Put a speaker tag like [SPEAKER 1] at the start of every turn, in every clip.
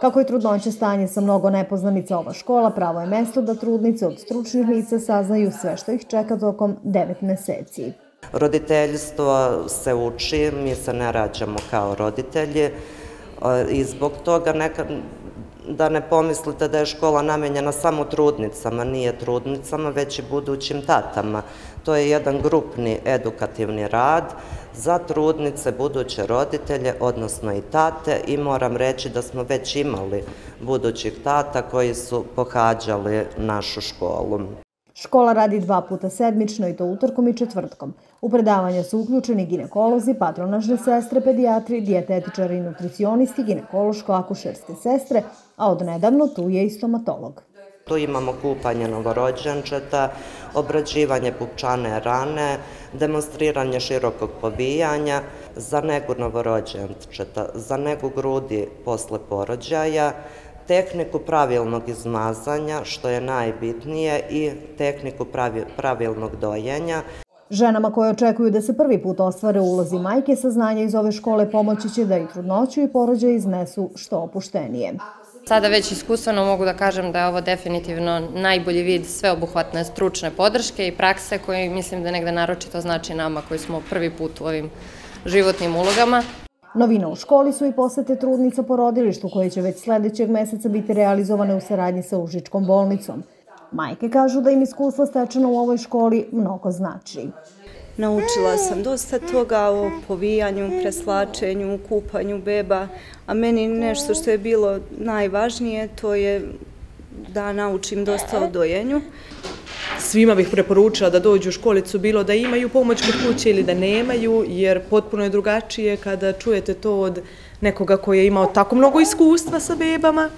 [SPEAKER 1] Kako je trudnoća stanje sa mnogo nepoznanica, ova škola pravo je mesto da trudnice od stručnih lica saznaju sve što ih čeka tokom 9 meseci.
[SPEAKER 2] Roditeljstvo se uči, mi se ne rađamo kao roditelji i zbog toga da ne pomislite da je škola namenjena samo trudnicama, nije trudnicama, već i budućim tatama. To je jedan grupni edukativni rad za trudnice, buduće roditelje, odnosno i tate, i moram reći da smo već imali budućih tata koji su pohađali našu školu.
[SPEAKER 1] Škola radi 2 puta sedmično i to utorkom i četvrtkom. U predavanja su uključeni ginekolozi, patronažne sestre, pedijatri, dijetetičari i nutricionisti, ginekološko-akušerske sestre, a odnedavno tu je i stomatolog.
[SPEAKER 2] Tu imamo kupanje novorođenčeta, obrađivanje pupčane rane, demonstriranje širokog povijanja, za negu novorođenčeta, za negu grudi posle porođaja, tehniku pravilnog izmazanja, što je najbitnije, i tehniku pravilnog dojenja.
[SPEAKER 1] Ženama koje očekuju da se prvi put ostvare u ulozi majke, saznanja iz ove škole pomoći će da i trudnoću i porođaj iznesu što opuštenije.
[SPEAKER 3] Sada već iskustveno mogu da kažem da je ovo definitivno najbolji vid sveobuhvatne stručne podrške i prakse koji mislim da negde naročito znači nama koji smo prvi put u ovim životnim ulogama.
[SPEAKER 1] Novina u školi su i posete trudnica porodilištu koje će već sledećeg meseca biti realizovane u saradnji sa Užičkom bolnicom. Majke kažu da im iskustvo stečeno u ovoj školi mnogo znači.
[SPEAKER 4] Naučila sam dosta toga o povijanju, preslačenju, kupanju beba, a meni nešto što je bilo najvažnije to je da naučim dosta o dojenju.
[SPEAKER 5] Svima bih preporučila da dođu u školicu, bilo da imaju pomoć kod kuće ili da nemaju, jer potpuno je drugačije kada čujete to od nekoga koji je imao tako mnogo iskustva sa bebama,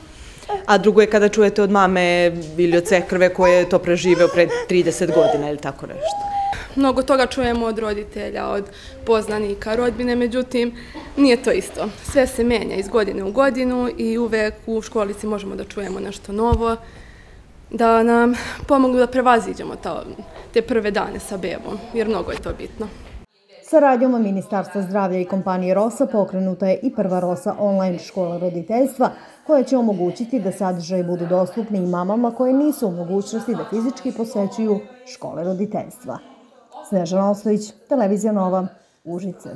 [SPEAKER 5] a drugo je kada čujete od mame ili od svekrve koje je to preživeo pred 30 godina ili tako nešto.
[SPEAKER 6] Mnogo toga čujemo od roditelja, od poznanika, rodbine, međutim, nije to isto. Sve se menja iz godine u godinu i uvek u školici možemo da čujemo nešto novo, da nam pomognu da prevaziđemo te prve dane sa bebom, jer mnogo je to bitno.
[SPEAKER 1] Saradnjom Ministarstva zdravlja i kompanije ROSA pokrenuta je i prva ROSA online škola roditeljstva, koja će omogućiti da sadržaji budu dostupni i mamama koje nisu u mogućnosti da fizički posećuju škole roditeljstva. Snežana Ostojić, Televizija Nova, Užice.